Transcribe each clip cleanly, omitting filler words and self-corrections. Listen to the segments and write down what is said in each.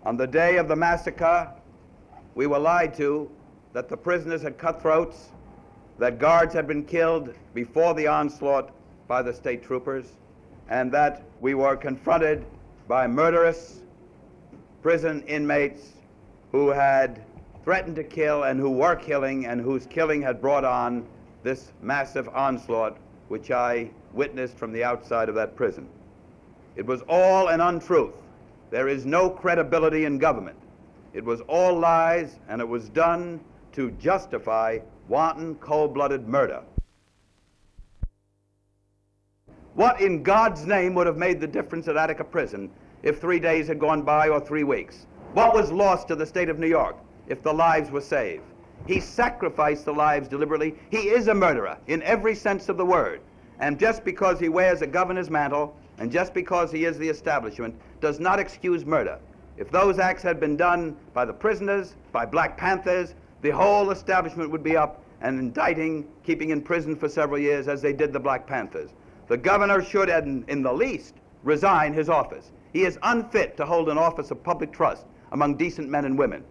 On the day of the massacre, we were lied to that the prisoners had cut throats, that guards had been killed before the onslaught by the state troopers, and that we were confronted by murderous prison inmates who had threatened to kill and who were killing and whose killing had brought on this massive onslaught which I witnessed from the outside of that prison. It was all an untruth. There is no credibility in government. It was all lies, and it was done to justify wanton, cold-blooded murder. What in God's name would have made the difference at Attica prison if 3 days had gone by or 3 weeks? What was lost to the state of New York if the lives were saved? He sacrificed the lives deliberately. He is a murderer in every sense of the word. And just because he wears a governor's mantle and just because he is the establishment does not excuse murder. If those acts had been done by the prisoners, by Black Panthers, the whole establishment would be up and indicting, keeping in prison for several years as they did the Black Panthers. The governor should, in the least, resign his office. He is unfit to hold an office of public trust among decent men and women.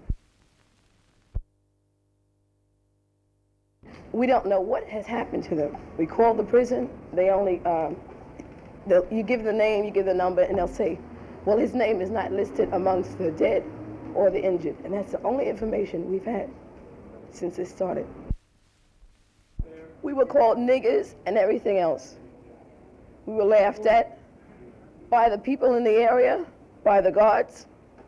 We don't know what has happened to them. We call the prison, they only, you give the name, you give the number, and they'll say, well, his name is not listed amongst the dead or the injured. And that's the only information we've had since it started. We were called niggers and everything else. We were laughed at by the people in the area, by the guards,